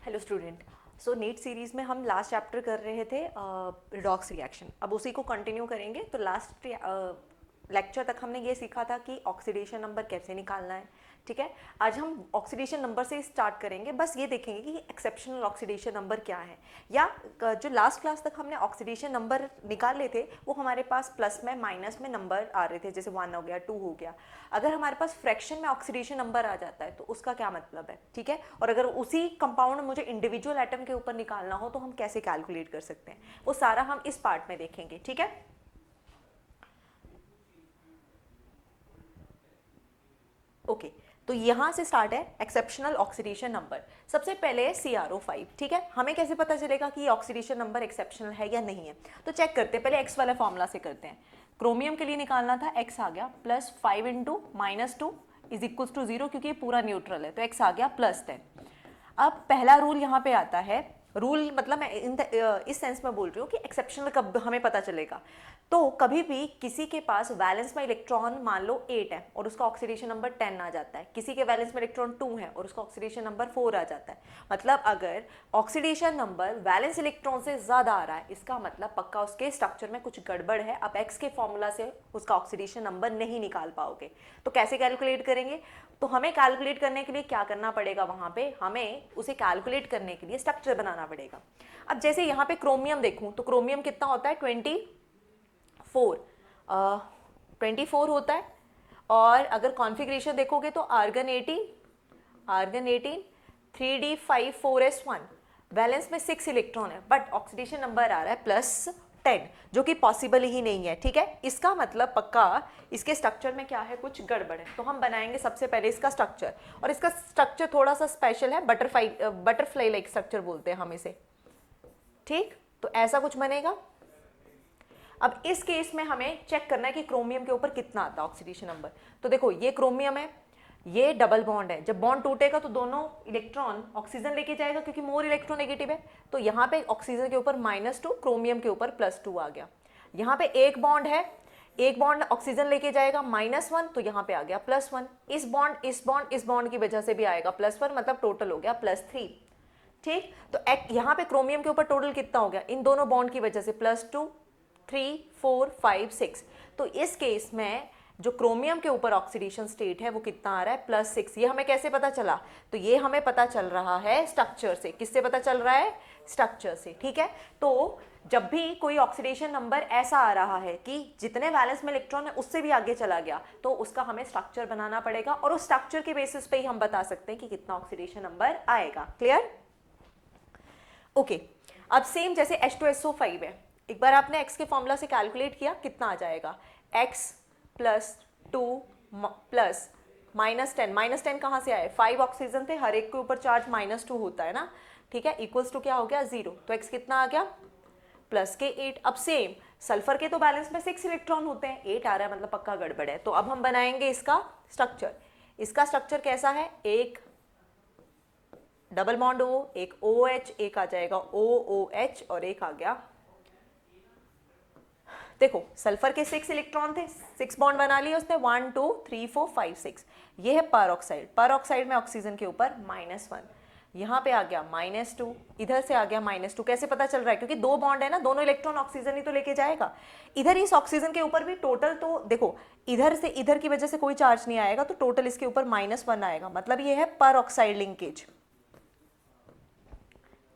Hello student. So NEET series में हम last chapter कर रहे थे रिडॉक्स रिएक्शन। अब उसी को कंटिन्यू करेंगे। तो लास्ट लेक्चर तक हमने ये सीखा था कि ऑक्सीडेशन नंबर कैसे निकालना है। ठीक है, आज हम ऑक्सीडेशन नंबर से स्टार्ट करेंगे। बस ये देखेंगे कि एक्सेप्शनल ऑक्सीडेशन नंबर क्या है, या जो लास्ट क्लास तक हमने ऑक्सीडेशन नंबर निकाल लिए थे वो हमारे पास प्लस में माइनस में नंबर आ रहे थे, जैसे 1 हो गया, 2 हो गया। अगर हमारे पास फ्रैक्शन में ऑक्सीडेशन नंबर आ जाता है तो उसका क्या मतलब है। ठीक है, और अगर उसी कंपाउंड में मुझे इंडिविजुअल एटम के ऊपर निकालना हो तो हम कैसे कैलकुलेट कर सकते हैं, वो सारा हम इस पार्ट में देखेंगे। ठीक है, ओके। तो यहां से स्टार्ट है एक्सेप्शनल ऑक्सीडेशन नंबर। सबसे पहले है CrO5। ठीक है, हमें कैसे पता चलेगा कि ये ऑक्सीडेशन नंबर एक्सेप्शनल है या नहीं है, तो चेक करते हैं। पहले एक्स वाला फॉर्मूला से करते हैं। क्रोमियम के लिए निकालना था, एक्स आ गया +5 इंटू -2 इज इक्वल टू 0, क्योंकि ये पूरा न्यूट्रल है तो एक्स आ गया +10। अब पहला रूल यहाँ पे आता है। रूल मतलब मैं इस सेंस में बोल रही हूँ कि एक्सेप्शनल कब हमें पता चलेगा। तो कभी भी किसी के पास वैलेंस में इलेक्ट्रॉन मान लो 8 है और उसका ऑक्सीडेशन नंबर 10 आ जाता है, किसी के वैलेंस में इलेक्ट्रॉन 2 है और उसका ऑक्सीडेशन नंबर 4 आ जाता है, मतलब अगर ऑक्सीडेशन नंबर वैलेंस इलेक्ट्रॉन से ज्यादा आ रहा है, इसका मतलब पक्का उसके स्ट्रक्चर में कुछ गड़बड़ है। अब एक्स के फॉर्मूला से उसका ऑक्सीडेशन नंबर नहीं निकाल पाओगे, तो कैसे कैलकुलेट करेंगे। तो हमें कैलकुलेट करने के लिए क्या करना पड़ेगा, वहां पे हमें उसे कैलकुलेट करने के लिए स्ट्रक्चर बनाना पड़ेगा। अब जैसे यहाँ पे क्रोमियम देखूं तो क्रोमियम कितना होता है 24 होता है। और अगर कॉन्फ़िगरेशन देखोगे तो आर्गन 18 3d5 4s1, वैलेंस में 6 इलेक्ट्रॉन है, बट ऑक्सीडेशन नंबर आ रहा है +10, जो कि पॉसिबल ही नहीं है। ठीक है, इसका मतलब पक्का इसके स्ट्रक्चर में क्या है, कुछ गड़बड़ है। तो हम बनाएंगे सबसे पहले इसका स्ट्रक्चर, और इसका स्ट्रक्चर थोड़ा सा स्पेशल है, बटरफ्लाई लाइक स्ट्रक्चर बोलते हैं हम इसे। ठीक, तो ऐसा कुछ बनेगा। अब इस केस में हमें चेक करना है कि क्रोमियम के ऊपर कितना आता है ऑक्सीडेशन नंबर। तो देखो ये क्रोमियम है, ये डबल बॉन्ड है, जब बॉन्ड टूटेगा तो दोनों इलेक्ट्रॉन ऑक्सीजन लेके जाएगा, क्योंकि मोर इलेक्ट्रोनेगेटिव है। तो यहाँ पे ऑक्सीजन के ऊपर -2, क्रोमियम के ऊपर +2 आ गया। यहाँ पे एक बॉन्ड है, एक बॉन्ड ऑक्सीजन लेके जाएगा -1, तो यहाँ पे आ गया +1। इस बॉन्ड की वजह से भी आएगा +1, मतलब टोटल हो गया +3। ठीक, तो यहाँ पे क्रोमियम के ऊपर टोटल कितना हो गया, इन दोनों बॉन्ड की वजह से +2 3 4 5 6। तो इस केस में जो क्रोमियम के ऊपर ऑक्सीडेशन स्टेट है वो कितना आ रहा है +6। ये हमें कैसे पता चला, तो ये हमें पता चल रहा है स्ट्रक्चर से। किससे पता चल रहा है, स्ट्रक्चर से। ठीक है, तो जब भी कोई ऑक्सीडेशन नंबर ऐसा आ रहा है कि जितने वैलेंस में इलेक्ट्रॉन है उससे भी आगे चला गया, तो उसका हमें स्ट्रक्चर बनाना पड़ेगा, और उस स्ट्रक्चर के बेसिस पे ही हम बता सकते हैं कि कितना ऑक्सीडेशन नंबर आएगा। Clear, okay. अब सेम जैसे H2SO5 है, एक बार आपने x के फॉर्मूला से कैलकुलेट किया, कितना आ जाएगा, x +2 प्लस -10 कहाँ से आए, 5 ऑक्सीजन थे, हर एक के ऊपर चार्ज -2 होता है ना। ठीक है, इक्वल्स टू क्या हो गया 0, तो x कितना आ गया +8। अब सेम सल्फर के तो बैलेंस में 6 इलेक्ट्रॉन होते हैं, 8 आ रहा है, मतलब पक्का गड़बड़ है। तो अब हम बनाएंगे इसका स्ट्रक्चर। इसका स्ट्रक्चर कैसा है, एक डबल बॉन्ड O, एक OH, एक आ जाएगा OOH, और एक आ गया, देखो सल्फर के 6 इलेक्ट्रॉन थे, 6 बॉन्ड बना लिए उसने, 1 2 3 4 5 6। ये है पर ऑक्साइड में ऑक्सीजन के ऊपर -1, यहाँ पे आ गया -2, इधर से आ गया -2। कैसे पता चल रहा है, क्योंकि दो बॉन्ड है ना, दोनों इलेक्ट्रॉन ऑक्सीजन ही तो लेके जाएगा। इधर इस ऑक्सीजन के ऊपर भी टोटल, तो देखो इधर से इधर की वजह से कोई चार्ज नहीं आएगा, तो टोटल इसके ऊपर -1 आएगा, मतलब ये है पर ऑक्साइड लिंकेज।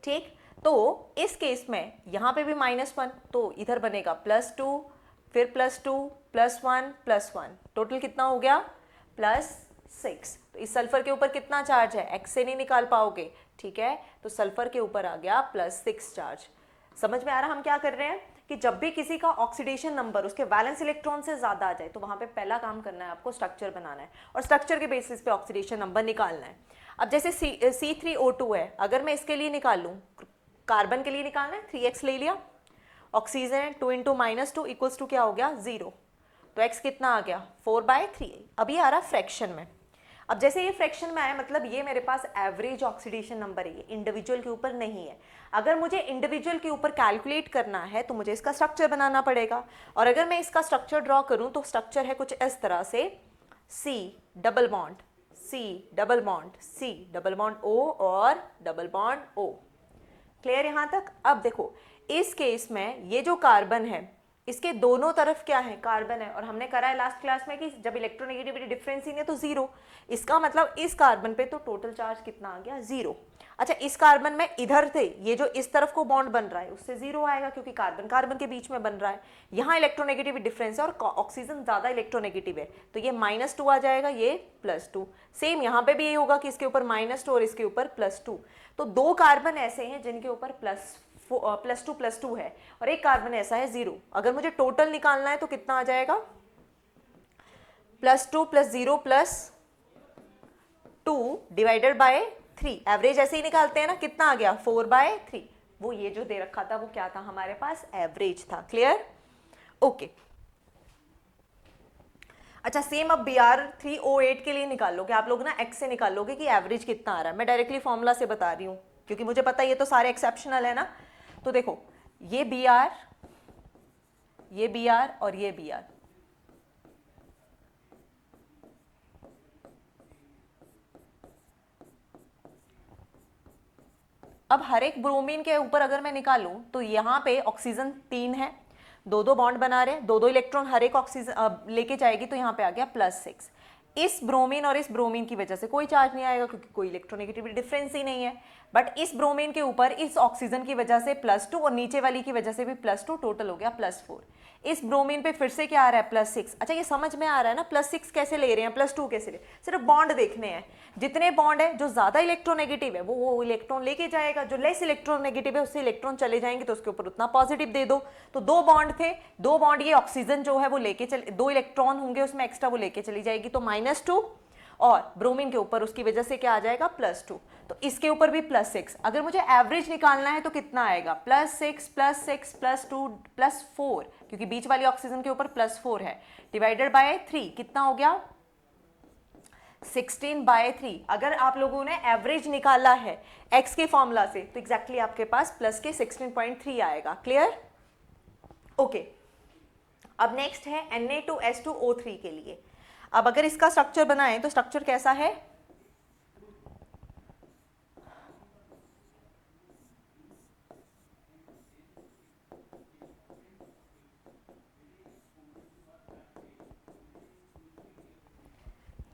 ठीक, तो इस केस में यहां पे भी -1, तो इधर बनेगा +2, फिर +2 +1 +1, टोटल कितना हो गया +6। तो इस सल्फर के ऊपर कितना चार्ज है, x से नहीं निकाल पाओगे। ठीक है, तो सल्फर के ऊपर आ गया +6 चार्ज। समझ में आ रहा हम क्या कर रहे हैं, कि जब भी किसी का ऑक्सीडेशन नंबर उसके वैलेंस इलेक्ट्रॉन से ज्यादा आ जाए तो वहां पे पहला काम करना है आपको स्ट्रक्चर बनाना है, और स्ट्रक्चर के बेसिस पे ऑक्सीडेशन नंबर निकालना है। अब जैसे C3O2 है, अगर मैं इसके लिए निकाल लूं, कार्बन के लिए निकालना है, 3x ले लिया, ऑक्सीजन है 2 इंटू -2 इक्वल्स टू क्या हो गया 0, तो x कितना आ गया 4/3। अभी आ रहा फ्रैक्शन में। अब जैसे ये फ्रैक्शन में आया, मतलब ये मेरे पास एवरेज ऑक्सीडेशन नंबर है, ये इंडिविजुअल के ऊपर नहीं है। अगर मुझे इंडिविजुअल के ऊपर कैलकुलेट करना है तो मुझे इसका स्ट्रक्चर बनाना पड़ेगा, और अगर मैं इसका स्ट्रक्चर ड्रॉ करूं तो स्ट्रक्चर है कुछ इस तरह से, C double bond C double bond C double bond O और डबल बॉन्ड O। क्लियर यहाँ तक? अब देखो इस केस में ये जो कार्बन है इसके दोनों तरफ क्या है, कार्बन है, और हमने करा है लास्ट क्लास में कि जब इलेक्ट्रोनेगेटिविटी डिफरेंस ही नहीं है तो जीरो। इसका मतलब इस कार्बन पे तो टोटल चार्ज कितना आ गया, जीरो। अच्छा इस कार्बन में इधर से ये जो इस तरफ को बॉन्ड बन रहा है उससे जीरो आएगा क्योंकि कार्बन कार्बन के बीच में बन रहा है। यहाँ इलेक्ट्रोनेगेटिविटी डिफरेंस है और ऑक्सीजन ज्यादा इलेक्ट्रोनेगेटिव है तो ये -2 आ जाएगा, ये +2। सेम यहाँ पे भी ये होगा कि इसके ऊपर -2 और इसके ऊपर +2। तो दो कार्बन ऐसे हैं जिनके ऊपर +2 है और एक कार्बन ऐसा है 0। अगर मुझे टोटल निकालना है तो कितना आ जाएगा, +2 + 0 + 2 डिवाइडेड बाय 3। एवरेज ऐसे ही निकालते हैं ना, कितना आ गया 4/3। वो ये जो दे रखा था वो क्या था हमारे पास, एवरेज था। क्लियर? ओके। अच्छा सेम अब Br3O8 के लिए निकालोगे आप लोग ना, x से निकालोगे कि एवरेज कितना आ रहा है। मैं डायरेक्टली फॉर्मूला से बता रही हूँ क्योंकि मुझे पता है ये तो सारे एक्सेप्शनल है ना। तो देखो ये Br, ये Br और ये Br, अब हर एक ब्रोमीन के ऊपर अगर मैं निकालूं तो यहाँ पे ऑक्सीजन 3 है, दो दो बॉन्ड बना रहे हैं, दो दो इलेक्ट्रॉन हर एक ऑक्सीजन लेके जाएगी तो यहाँ पे आ गया +6। इस ब्रोमीन और इस ब्रोमीन की वजह से कोई चार्ज नहीं आएगा क्योंकि कोई इलेक्ट्रोनेगेटिविटी डिफरेंस ही नहीं है। बट इस ब्रोमीन के ऊपर इस ऑक्सीजन की वजह से +2 और नीचे वाली की वजह से भी +2, टोटल हो गया +4। इस ब्रोमीन पे फिर से क्या आ रहा है, +6। अच्छा ये समझ में आ रहा है ना, +6 कैसे ले रहे हैं, +2 कैसे ले, सिर्फ बॉन्ड देखने हैं। जितने बॉन्ड है जो ज्यादा इलेक्ट्रोनेगेटिव है वो इलेक्ट्रॉन लेके जाएगा, जो लेस इलेक्ट्रोनेगेटिव है उससे इलेक्ट्रॉन चले जाएंगे तो उसके ऊपर उतना पॉजिटिव दे दो। तो दो बॉन्ड थे, दो बॉन्ड ये ऑक्सीजन जो है वो लेके चले, दो इलेक्ट्रॉन होंगे उसमें एक्स्ट्रा वो लेके चली जाएगी तो -2, और ब्रोमीन के ऊपर उसकी वजह से क्या आ जाएगा, +2। तो इसके ऊपर भी +6। अगर मुझे एवरेज निकालना है तो कितना आएगा, +6 +6 +2 +4, क्योंकि बीच वाली ऑक्सीजन के ऊपर +4 है, डिवाइडेड बाय 3 कितना हो गया, 16/3। अगर आप लोगों ने एवरेज निकाला है x के फॉर्मूला से तो एग्जैक्टली आपके पास प्लस के 16.3 आएगा। क्लियर? ओके। अब नेक्स्ट है Na2S2O3 के लिए। अब अगर इसका स्ट्रक्चर बनाएं तो स्ट्रक्चर कैसा है,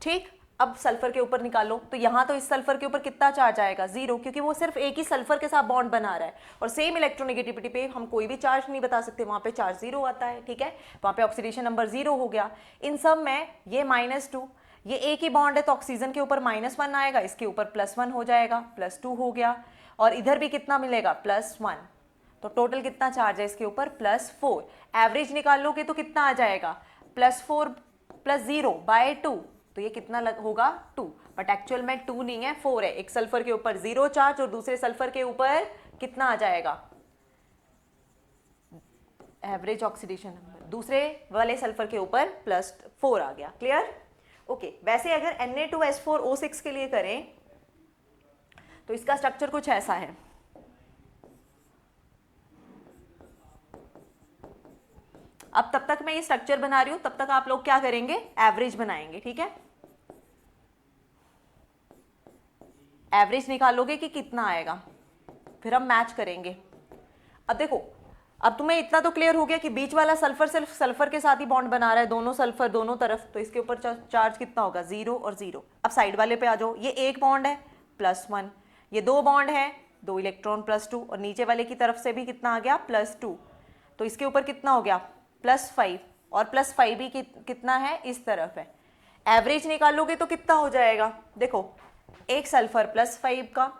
ठीक। अब सल्फर के ऊपर निकालो तो यहां तो इस सल्फर के ऊपर कितना चार्ज आएगा, 0, क्योंकि वो सिर्फ एक ही सल्फर के साथ बॉन्ड बना रहा है और सेम इलेक्ट्रोनेगेटिविटी पे हम कोई भी चार्ज नहीं बता सकते, वहां पे चार्ज 0 आता है। ठीक है, वहां पे ऑक्सीडेशन नंबर 0 हो गया। इन सब में ये -2, ये एक ही बॉन्ड है तो ऑक्सीजन के ऊपर -1 आएगा, इसके ऊपर +1 हो जाएगा, +2 हो गया, और इधर भी कितना मिलेगा, +1। तो टोटल कितना चार्ज है इसके ऊपर, +4। एवरेज निकालोगे तो कितना आ जाएगा, +4 + 0/2, तो ये कितना होगा, 2। बट एक्चुअल में 2 नहीं है, 4 है। एक सल्फर के ऊपर 0 चार्ज और दूसरे सल्फर के ऊपर कितना आ जाएगा, एवरेज ऑक्सीडेशन नंबर, दूसरे वाले सल्फर के ऊपर +4 आ गया। क्लियर? ओके। वैसे अगर Na2S4O6 के लिए करें तो इसका स्ट्रक्चर कुछ ऐसा है। अब तब तक मैं ये स्ट्रक्चर बना रही हूं, तब तक आप लोग क्या करेंगे, एवरेज बनाएंगे। ठीक है, एवरेज निकालोगे कि कितना आएगा, फिर हम मैच करेंगे। अब देखो, अब तुम्हें इतना तो क्लियर हो गया कि बीच वाला सल्फर सिर्फ सल्फर के साथ ही बॉन्ड बना रहा है, दोनों सल्फर दोनों तरफ, तो इसके ऊपर चार्ज कितना होगा, 0 और 0। अब साइड वाले पे आ जाओ, ये एक बॉन्ड है +1, ये दो बॉन्ड है, 2 इलेक्ट्रॉन +2, और नीचे वाले की तरफ से भी कितना आ गया, +2, तो इसके ऊपर कितना हो गया, +5, और +5 भी कितना है, इस तरफ है। एवरेज निकालोगे तो कितना हो जाएगा, देखो, एक सल्फर +5 का,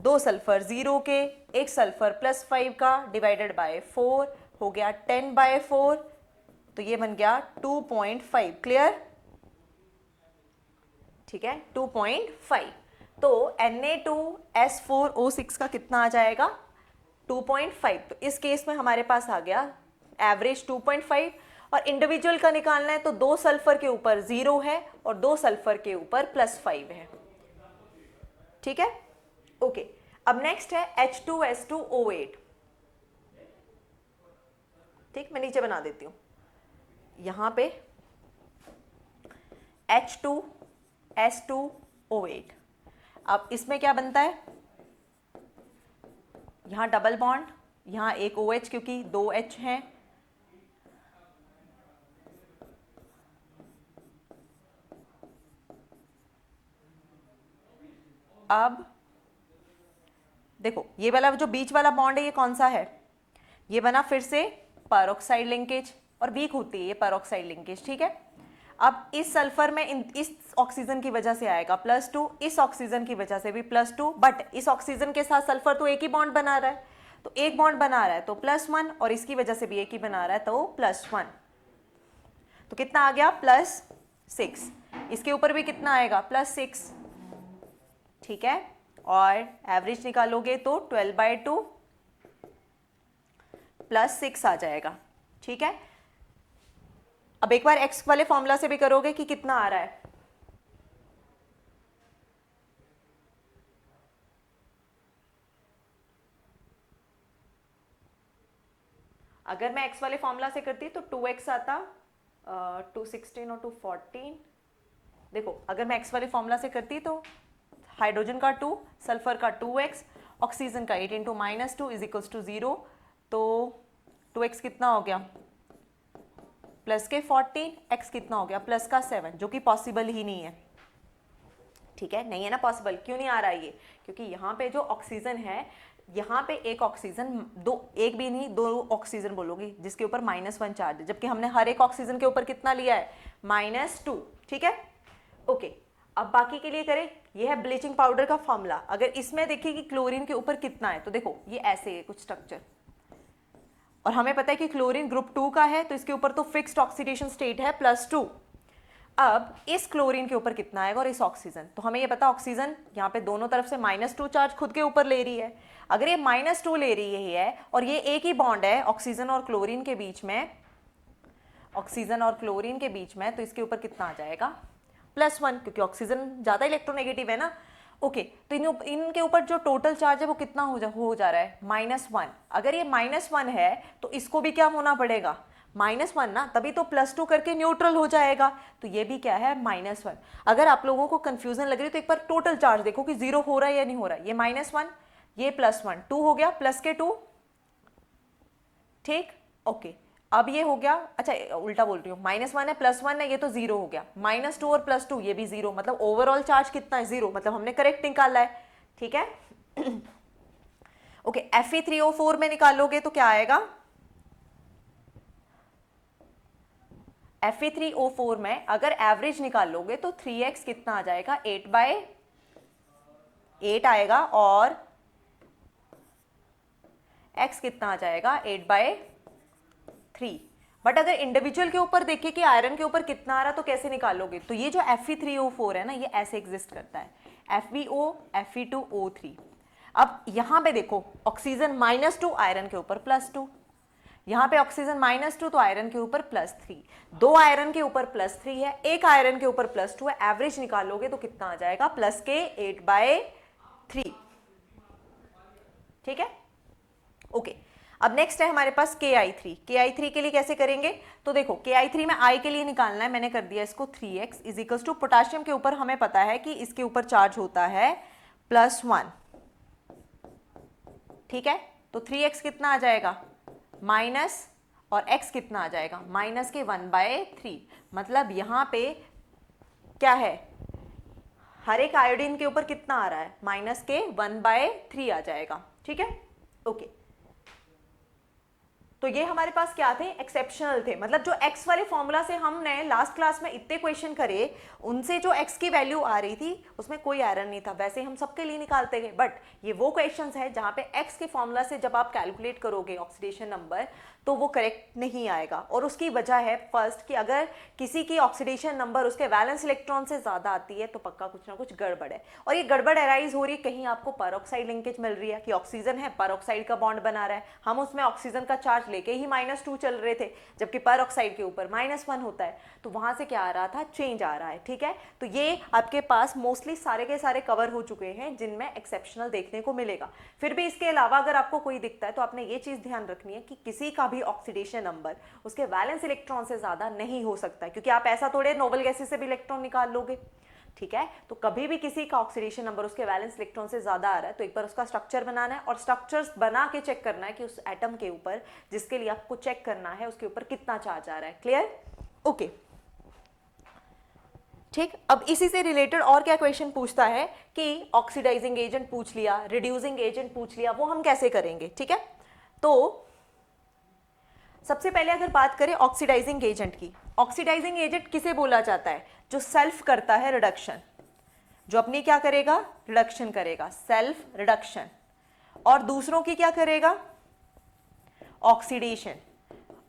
दो सल्फर 0 के, एक सल्फर +5 का, डिवाइडेड बाय 4 हो गया 10/4, तो ये बन गया 2.5। क्लियर? ठीक है, 2.5। तो Na2S4O6 का कितना आ जाएगा, 2.5। तो इस केस में हमारे पास आ गया एवरेज 2.5, और इंडिविजुअल का निकालना है तो दो सल्फर के ऊपर 0 है और दो सल्फर के ऊपर +5 है। ठीक है, ओके। अब नेक्स्ट है H2S2O8। ठीक, मैं नीचे बना देती हूं, यहां पे H2S2 O8। अब इसमें क्या बनता है, यहां डबल बॉन्ड, यहां एक OH क्योंकि 2 H हैं, अब देखो ये वाला जो बीच वाला बॉन्ड है ये कौन सा है, ये बना फिर से पेरोक्साइड लिंकेज, और वीक होती है ये पेरोक्साइड लिंकेज, ठीक है। अब इस सल्फर में इस ऑक्सीजन की वजह से आएगा +2, इस ऑक्सीजन की वजह से भी +2, बट इस ऑक्सीजन के साथ सल्फर तो एक ही बॉन्ड बना रहा है, तो एक बॉन्ड बना रहा है तो +1, और इसकी वजह से भी एक ही बना रहा है तो +1, तो कितना आ गया +6। इसके ऊपर भी कितना आएगा +6, ठीक है। और एवरेज निकालोगे तो 12/2 +6 आ जाएगा, ठीक है। अब एक बार x वाले फॉर्मूला से भी करोगे कि कितना आ रहा है, अगर मैं x वाले फॉर्मूला से करती तो 2x आता, 216 और 214। देखो अगर मैं x वाले फॉर्मूला से करती तो हाइड्रोजन का 2, सल्फर का 2x, ऑक्सीजन का 8 × -2 = 0, तो 2x कितना हो गया प्लस के 14, x कितना हो गया प्लस का 7, जो कि पॉसिबल ही नहीं है, ठीक है, नहीं है ना पॉसिबल। क्यों नहीं आ रहा है ये, क्योंकि यहाँ पे जो ऑक्सीजन है, यहाँ पे एक ऑक्सीजन, दो, एक भी नहीं 2 ऑक्सीजन बोलोगी जिसके ऊपर -1 चार्ज है, जबकि हमने हर एक ऑक्सीजन के ऊपर कितना लिया है -2, ठीक है। ओके, अब बाकी के लिए करें, ये है ब्लीचिंग पाउडर का फॉर्मूला। अगर इसमें देखिए कि क्लोरीन के ऊपर कितना है, तो देखो ये ऐसे है कुछ स्ट्रक्चर, और हमें पता है कि क्लोरीन ग्रुप 2 का है, तो इसके ऊपर तो फिक्स्ड ऑक्सीडेशन स्टेट है +2। अब इस क्लोरीन के ऊपर कितना आएगा और इस ऑक्सीजन, तो हमें ये पता ऑक्सीजन यहाँ पे दोनों तरफ से -2 चार्ज खुद के ऊपर ले रही है। अगर ये -2 ले रही है और ये एक ही बॉन्ड है ऑक्सीजन और क्लोरीन के बीच में, ऑक्सीजन और क्लोरीन के बीच में, तो इसके ऊपर कितना आ जाएगा +1, क्योंकि ऑक्सीजन ज्यादा इलेक्ट्रोनेगेटिव है ना। ओके, तो इनके ऊपर जो टोटल चार्ज है वो कितना हो जा रहा है -1। अगर ये -1 है तो इसको भी क्या होना पड़ेगा -1 ना, तभी तो +2 करके न्यूट्रल हो जाएगा, तो ये भी क्या है -1। अगर आप लोगों को कंफ्यूजन लग रही है तो एक बार टोटल चार्ज देखो कि 0 हो रहा है या नहीं हो रहा है। ये -1, ये +1, 2 हो गया, प्लस के 2, ठीक, ओके। अब ये हो गया, अच्छा उल्टा बोल रही हूँ, -1 है +1 है, ये तो 0 हो गया, -2 और +2 ये भी 0, मतलब ओवरऑल चार्ज कितना है 0, मतलब हमने करेक्ट निकाला है, ठीक है। ओके, Fe3O4 में निकालोगे तो क्या आएगा, Fe3O4 में अगर एवरेज निकालोगे तो 3x कितना आ जाएगा 8/8 आएगा, और x कितना आ जाएगा 8/3। बट अगर इंडिविजुअल के ऊपर देखिए कि आयरन के ऊपर कितना आ रहा तो कैसे निकालोगे, तो ये जो Fe3O4 है ना, ये ऐसे एग्जिस्ट करता है, FeO Fe2O3। अब यहां पे देखो ऑक्सीजन -2, आयरन के ऊपर +2, यहाँ पे ऑक्सीजन -2 तो आयरन के ऊपर +3, 2 आयरन के ऊपर +3 है, एक आयरन के ऊपर +2 है, एवरेज निकालोगे तो कितना आ जाएगा प्लस के 8/3, ठीक है। ओके, अब नेक्स्ट है हमारे पास KI3। KI3 के लिए कैसे करेंगे, तो देखो KI3 में I के लिए निकालना है, मैंने कर दिया इसको 3x = पोटाशियम के ऊपर हमें पता है कि इसके ऊपर चार्ज होता है +1, ठीक है, तो 3x कितना आ जाएगा माइनस, और x कितना आ जाएगा माइनस के 1/3, मतलब यहां पे क्या है, हर एक आयोडीन के ऊपर कितना आ रहा है माइनस के 1/3 आ जाएगा, ठीक है। ओके, तो ये हमारे पास क्या थे, एक्सेप्शनल थे, मतलब जो x वाले फॉर्मूला से हमने लास्ट क्लास में इतने क्वेश्चन करे, उनसे जो x की वैल्यू आ रही थी उसमें कोई एरर नहीं था, वैसे हम सबके लिए निकालते गए। बट ये वो क्वेश्चंस है जहां पे x के फॉर्मूला से जब आप कैलकुलेट करोगे ऑक्सीडेशन नंबर तो वो करेक्ट नहीं आएगा, और उसकी वजह है फर्स्ट कि अगर किसी की ऑक्सीडेशन नंबर उसके वैलेंस इलेक्ट्रॉन से ज्यादा आती है तो पक्का कुछ ना कुछ गड़बड़ है, और ये गड़बड़ अराइज हो रही है, कहीं आपको पेरोक्साइड लिंकेज मिल रही है कि ऑक्सीजन है पेरोक्साइड का बॉन्ड बना रहा है, हम उसमें ऑक्सीजन का चार्ज लेके ही -2 चल रहे थे, जबकि पेरोक्साइड के ऊपर -1 होता है, तो वहां से क्या आ रहा था, चेंज आ रहा है, ठीक है। तो ये आपके पास मोस्टली सारे के सारे कवर हो चुके हैं जिनमें एक्सेप्शनल देखने को मिलेगा। फिर भी इसके अलावा अगर आपको कोई दिखता है तो आपने ये चीज ध्यान रखनी है कि किसी का भी ऑक्सीडेशन नंबर उसके वैलेंस इलेक्ट्रॉन से ज्यादा नहीं हो सकता, क्योंकि आप ऐसा थोड़े नोबल गैसेस से भी इलेक्ट्रॉन निकाल लोगे, ठीक है। तो कभी भी किसी का ऑक्सीडेशन नंबर उसके वैलेंस इलेक्ट्रॉन से ज्यादा आ रहा है तो एक बार उसका स्ट्रक्चर बनाना है और स्ट्रक्चर्स बना के चेक करना है कि उस एटम के ऊपर जिसके लिए आपको चेक करना है उसके ऊपर कितना चार्ज आ रहा है। क्लियर? ओके ठीक। अब इसी से रिलेटेड और क्या क्वेश्चन पूछता है कि ऑक्सीडाइजिंग एजेंट पूछ लिया, रिड्यूसिंग एजेंट पूछ लिया, वो हम कैसे करेंगे? ठीक है। तो सबसे पहले अगर बात करें ऑक्सीडाइजिंग एजेंट की, ऑक्सीडाइजिंग एजेंट किसे बोला जाता है? जो सेल्फ करता है रिडक्शन, जो अपनी क्या करेगा? रिडक्शन करेगा, सेल्फ रिडक्शन। और दूसरों की क्या करेगा? ऑक्सीडेशन।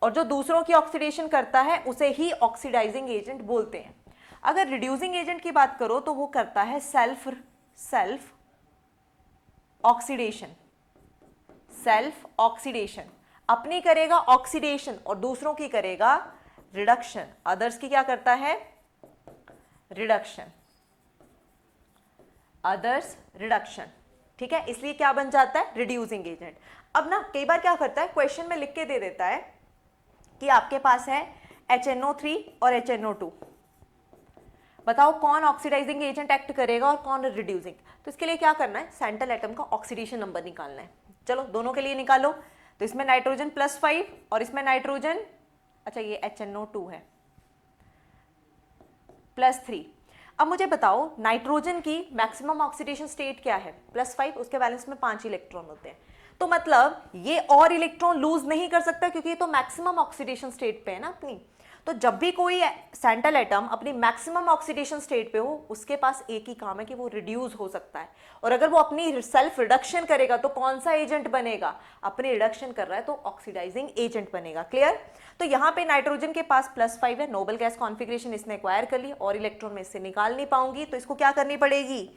और जो दूसरों की ऑक्सीडेशन करता है उसे ही ऑक्सीडाइजिंग एजेंट बोलते हैं। अगर रिड्यूसिंग एजेंट की बात करो तो वो करता है सेल्फ ऑक्सीडेशन, सेल्फ ऑक्सीडेशन। अपनी करेगा ऑक्सीडेशन और दूसरों की करेगा रिडक्शन। अदर्स की क्या करता है? Reduction, others reduction. ठीक है, इसलिए क्या बन जाता है? Reducing agent. अब ना कई बार क्या करता है, क्वेश्चन में लिख के दे देता है कि आपके पास है HNO3 और HNO2, बताओ कौन ऑक्सीडाइजिंग एजेंट एक्ट करेगा और कौन रिड्यूसिंग। तो इसके लिए क्या करना है? सेंट्रल एटम का ऑक्सीडेशन नंबर निकालना है। चलो दोनों के लिए निकालो। तो इसमें नाइट्रोजन +5 और इसमें नाइट्रोजन, अच्छा ये HNO2 है, +3। अब मुझे बताओ नाइट्रोजन की मैक्सिमम ऑक्सीडेशन स्टेट क्या है? +5, उसके बैलेंस में 5 इलेक्ट्रॉन होते हैं। तो मतलब ये और इलेक्ट्रॉन लूज नहीं कर सकता क्योंकि ये तो मैक्सिमम ऑक्सीडेशन स्टेट पे है ना अपनी। तो जब भी कोई सेंट्रल एटम अपनी मैक्सिमम ऑक्सीडेशन स्टेट पे हो उसके पास एक ही काम है कि वो रिड्यूस हो सकता है। और अगर वो अपनी सेल्फ रिडक्शन करेगा तो कौन सा एजेंट बनेगा? अपनी रिडक्शन कर रहा है तो ऑक्सीडाइजिंग एजेंट बनेगा। क्लियर? तो यहाँ पे नाइट्रोजन के पास +5 है, नोबल गैस कॉन्फिगरेशन इसने एक्वायर कर ली और इलेक्ट्रॉन में इससे निकाल नहीं पाऊंगी, तो इसको क्या करनी पड़ेगी?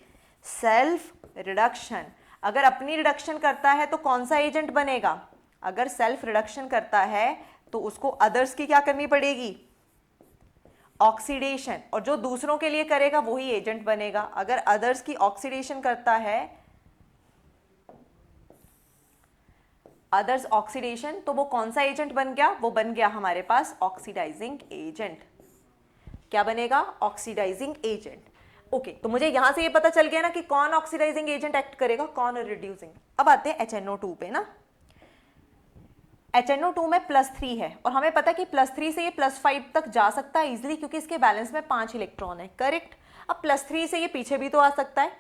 Self reduction. अगर अपनी रिडक्शन करता है तो कौन सा एजेंट बनेगा? अगर सेल्फ रिडक्शन करता है तो उसको अदर्स की क्या करनी पड़ेगी? ऑक्सीडेशन। और जो दूसरों के लिए करेगा वही एजेंट बनेगा। अगर अदर्स की ऑक्सीडेशन करता है, अदर्स ऑक्सीडेशन, तो वो कौन सा एजेंट बन गया? वो बन गया हमारे पास ऑक्सीडाइजिंग एजेंट। क्या बनेगा? Oxidising agent. ओके, तो मुझे यहां से ये पता चल गया ना कि कौन ऑक्सीडाइजिंग एजेंट एक्ट करेगा, कौन रिड्यूसिंग। अब आते हैं HNO2 पे ना। HNO2 में +3 है और हमें पता है कि +3 से ये +5 तक जा सकता है इजिली क्योंकि इसके बैलेंस में 5 इलेक्ट्रॉन है। करेक्ट? अब +3 से ये पीछे भी तो आ सकता है,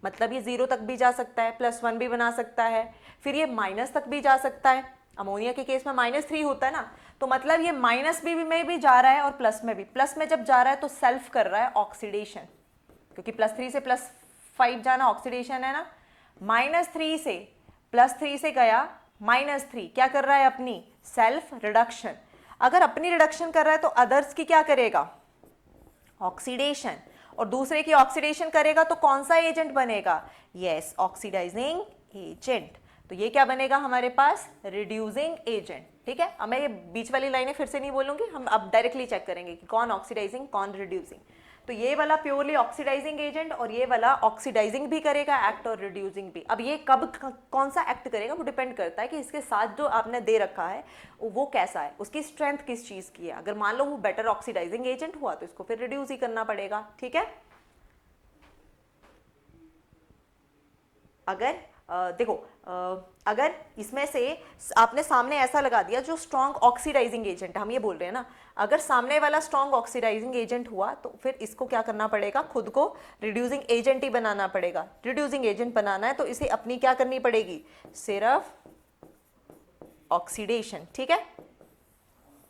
मतलब ये 0 तक भी जा सकता है, +1 भी बना सकता है, फिर ये माइनस तक भी जा सकता है। अमोनिया के केस में -3 होता है ना, तो मतलब ये माइनस भी में भी जा रहा है और प्लस में भी। प्लस में जब जा रहा है तो सेल्फ कर रहा है ऑक्सीडेशन, क्योंकि +3 से +5 जाना ऑक्सीडेशन है ना। -3 से गया -3, क्या कर रहा है? अपनी सेल्फ रिडक्शन। अगर अपनी रिडक्शन कर रहा है तो अदर्स की क्या करेगा? ऑक्सीडेशन। और दूसरे की ऑक्सीडेशन करेगा तो कौन सा एजेंट बनेगा? Yes, oxidising agent. तो ये क्या बनेगा हमारे पास? Reducing agent. ठीक है, अब मैं ये बीच वाली लाइनें फिर से नहीं बोलूंगी, हम अब डायरेक्टली चेक करेंगे कि कौन ऑक्सीडाइजिंग कौन रिड्यूसिंग। तो ये वाला प्योरली ऑक्सीडाइजिंग एजेंट और ये वाला ऑक्सीडाइजिंग भी करेगा एक्ट और रिड्यूसिंग भी। अब ये कब कौन सा एक्ट करेगा वो डिपेंड करता है कि इसके साथ जो आपने दे रखा है वो कैसा है, उसकी स्ट्रेंथ किस चीज की है। अगर मान लो वो बेटर ऑक्सीडाइजिंग एजेंट हुआ तो इसको फिर रिड्यूस ही करना पड़ेगा। ठीक है, अगर देखो अगर इसमें से आपने सामने ऐसा लगा दिया जो स्ट्रॉन्ग ऑक्सीडाइजिंग एजेंट, हम ये बोल रहे हैं ना, अगर सामने वाला स्ट्रॉन्ग ऑक्सीडाइजिंग एजेंट हुआ तो फिर इसको क्या करना पड़ेगा? खुद को रिड्यूसिंग एजेंट ही बनाना पड़ेगा। रिड्यूसिंग एजेंट बनाना है तो इसे अपनी क्या करनी पड़ेगी? सिर्फ ऑक्सीडेशन। ठीक है,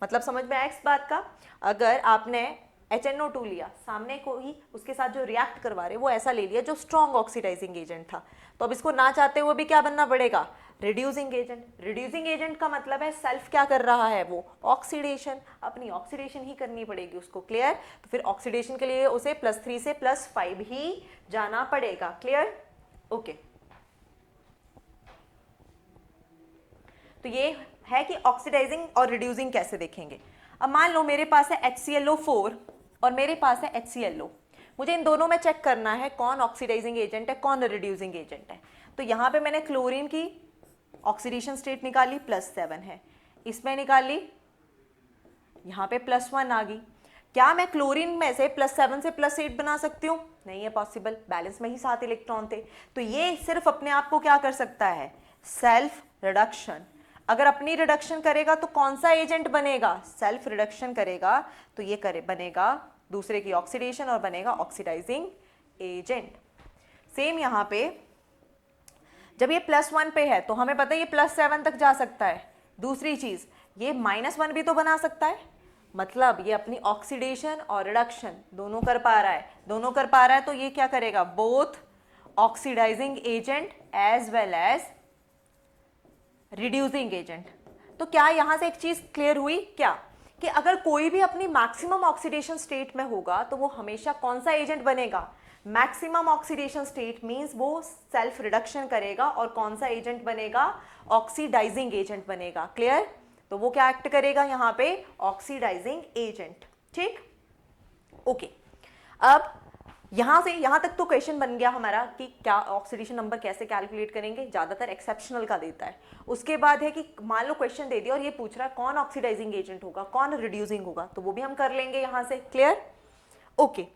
मतलब समझ में आया इस बात का? अगर आपने HNO2 लिया, सामने को ही उसके साथ जो रिएक्ट करवा रहे वो ऐसा ले लिया जो स्ट्रॉन्ग ऑक्सीडाइजिंग एजेंट था, तो अब इसको ना चाहते हुए भी क्या बनना पड़ेगा? Reducing agent. रिड्यूसिंग एजेंट का मतलब है सेल्फ क्या कर रहा है? वो ऑक्सीडेशन, अपनी ऑक्सीडेशन ही करनी पड़ेगी उसको। क्लियर? तो फिर ऑक्सीडेशन के लिए उसे +3 से +5 ही जाना पड़ेगा। क्लियर? ओके, तो ये है कि ऑक्सीडाइजिंग और रिड्यूसिंग कैसे देखेंगे। अब मान लो मेरे पास है HClO4 और मेरे पास है HClO, मुझे इन दोनों में चेक करना है कौन ऑक्सीडाइजिंग एजेंट है कौन रिड्यूसिंग एजेंट है। तो यहाँ पे मैंने क्लोरीन की ऑक्सीडेशन स्टेट निकाली, +7 है, इसमें निकाली, यहाँ पे +1 आ गई। क्या मैं क्लोरीन में से +7 से +8 बना सकती हूँ? नहीं है पॉसिबल, बैलेंस में ही 7 इलेक्ट्रॉन थे। तो ये सिर्फ अपने आप को क्या कर सकता है? Self reduction. अगर अपनी रिडक्शन करेगा तो कौन सा एजेंट बनेगा? सेल्फ रिडक्शन करेगा तो ये बनेगा दूसरे की ऑक्सीडेशन और बनेगा ऑक्सीडाइजिंग एजेंट। सेम यहाँ पे जब ये +1 पे है तो हमें पता है ये +7 तक जा सकता है। दूसरी चीज ये -1 भी तो बना सकता है, मतलब ये अपनी ऑक्सीडेशन और रिडक्शन दोनों कर पा रहा है। दोनों कर पा रहा है तो ये क्या करेगा? Both oxidising agent as well as reducing agent. तो क्या यहां से एक चीज क्लियर हुई क्या, कि अगर कोई भी अपनी मैक्सिमम ऑक्सीडेशन स्टेट में होगा तो वो हमेशा कौन सा एजेंट बनेगा? मैक्सिमम ऑक्सीडेशन स्टेट मींस वो सेल्फ रिडक्शन करेगा और कौन सा एजेंट बनेगा? ऑक्सीडाइजिंग एजेंट बनेगा। क्लियर? तो वो क्या एक्ट करेगा यहां पे? Oxidising agent. ठीक, ओके। अब यहां से यहां तक तो क्वेश्चन बन गया हमारा कि क्या ऑक्सीडेशन नंबर कैसे कैलकुलेट करेंगे, ज्यादातर एक्सेप्शनल का देता है। उसके बाद है कि मान लो क्वेश्चन दे दिया और ये पूछ रहा है कौन ऑक्सीडाइजिंग एजेंट होगा, कौन रिड्यूसिंग होगा, तो वो भी हम कर लेंगे यहां से। क्लियर? ओके।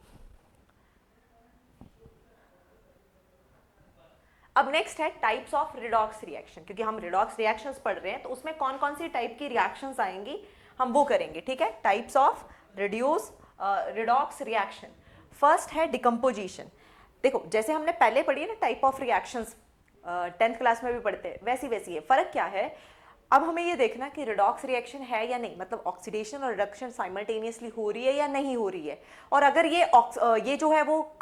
अब नेक्स्ट है टाइप्स ऑफ रिडॉक्स रिएक्शन, क्योंकि हम रिडॉक्स रिएक्शंस पढ़ रहे हैं तो उसमें कौन कौन सी टाइप की रिएक्शंस आएंगी हम वो करेंगे। ठीक है, types of redox reaction. First है डिकम्पोजिशन। देखो जैसे हमने पहले पढ़ी है ना type of reactions, 10th class में भी पढ़ते हैं, वैसी वैसी है। फर्क क्या है, अब हमें ये देखना कि रिडॉक्स रिएक्शन है या नहीं, मतलब ऑक्सीडेशन और रिडक्शन साइमल्टेनियसली हो रही है या नहीं हो रही है। और अगर ये जो है वो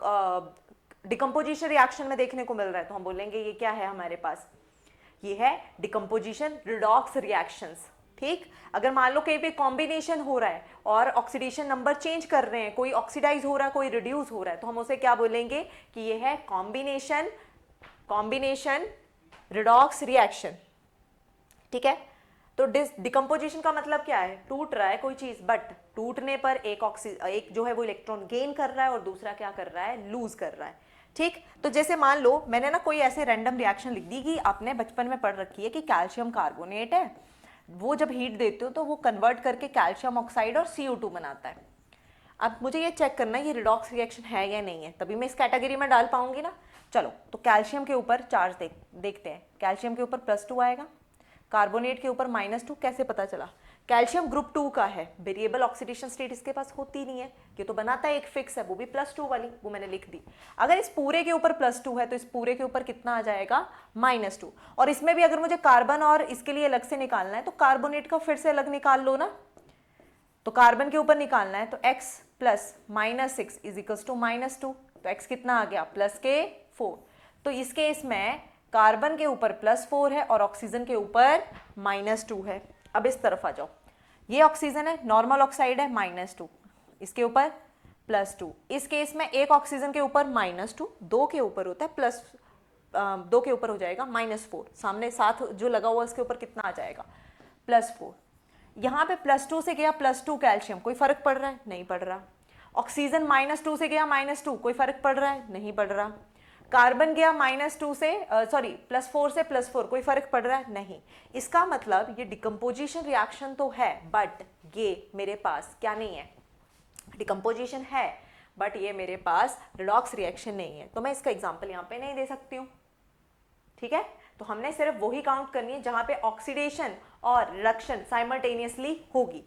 डिकम्पोजिशन रिएक्शन में देखने को मिल रहा है तो हम बोलेंगे ये क्या है हमारे पास? ये है डिकम्पोजिशन रिडॉक्स रिएक्शंस। ठीक, अगर मान लो कहीं पे कॉम्बिनेशन हो रहा है और ऑक्सीडेशन नंबर चेंज कर रहे हैं, कोई ऑक्सीडाइज हो रहा है कोई रिड्यूस हो रहा है, तो हम उसे क्या बोलेंगे कि ये है कॉम्बिनेशन रिडॉक्स रिएक्शन। ठीक है, तो डिकम्पोजिशन का मतलब क्या है? टूट रहा है कोई चीज, बट टूटने पर एक जो है वो इलेक्ट्रॉन गेन कर रहा है और दूसरा क्या कर रहा है? लूज कर रहा है। ठीक, तो जैसे मान लो मैंने ना कोई ऐसे रैंडम रिएक्शन लिख दी कि आपने बचपन में पढ़ रखी है कि कैल्शियम कार्बोनेट है, वो जब हीट देते हो तो वो कन्वर्ट करके कैल्शियम ऑक्साइड और CO2 बनाता है। अब मुझे ये चेक करना है ये रिडॉक्स रिएक्शन है या नहीं है, तभी मैं इस कैटेगरी में डाल पाऊंगी ना। चलो, तो कैल्शियम के ऊपर चार्ज देखते हैं। कैल्शियम के ऊपर +2 आएगा, कार्बोनेट के ऊपर -2। कैसे पता चला? कैल्शियम ग्रुप 2 का है, वेरिएबल ऑक्सीडेशन स्टेट इसके पास होती नहीं है, ये तो बनाता है एक फिक्स है, वो भी +2 वाली, वो मैंने लिख दी। अगर इस पूरे के ऊपर +2 है तो इस पूरे के ऊपर कितना आ जाएगा? -2। और इसमें भी अगर मुझे कार्बन और इसके लिए अलग से निकालना है तो कार्बोनेट का फिर से अलग निकाल लो ना। तो कार्बन के ऊपर निकालना है तो x + -6 = -2, तो x कितना आ गया? +4। तो इस केस में कार्बन के ऊपर +4 है और ऑक्सीजन के ऊपर -2 है। अब इस तरफ आ जाओ, ये ऑक्सीजन है, नॉर्मल ऑक्साइड है, -2, इसके ऊपर +2। इस केस में एक ऑक्सीजन के ऊपर -2, दो के ऊपर होता है दो के ऊपर हो जाएगा -4, सामने साथ जो लगा हुआ इसके ऊपर कितना आ जाएगा? +4। यहाँ पे +2 से गया +2 कैल्शियम, कोई फर्क पड़ रहा है? नहीं पड़ रहा। ऑक्सीजन -2 से गया -2, कोई फर्क पड़ रहा है? नहीं पड़ रहा। कार्बन गया -2 से +4 से +4, कोई फर्क पड़ रहा है? नहीं। इसका मतलब ये डिकम्पोजिशन रिएक्शन तो है, बट ये मेरे पास क्या नहीं है? डिकम्पोजिशन है, बट ये मेरे पास रिडॉक्स रिएक्शन नहीं है, तो मैं इसका एग्जाम्पल यहाँ पे नहीं दे सकती हूँ। ठीक है, तो हमने सिर्फ वही काउंट करनी है जहां पे ऑक्सीडेशन और रिडक्शन साइमल्टेनियसली होगी।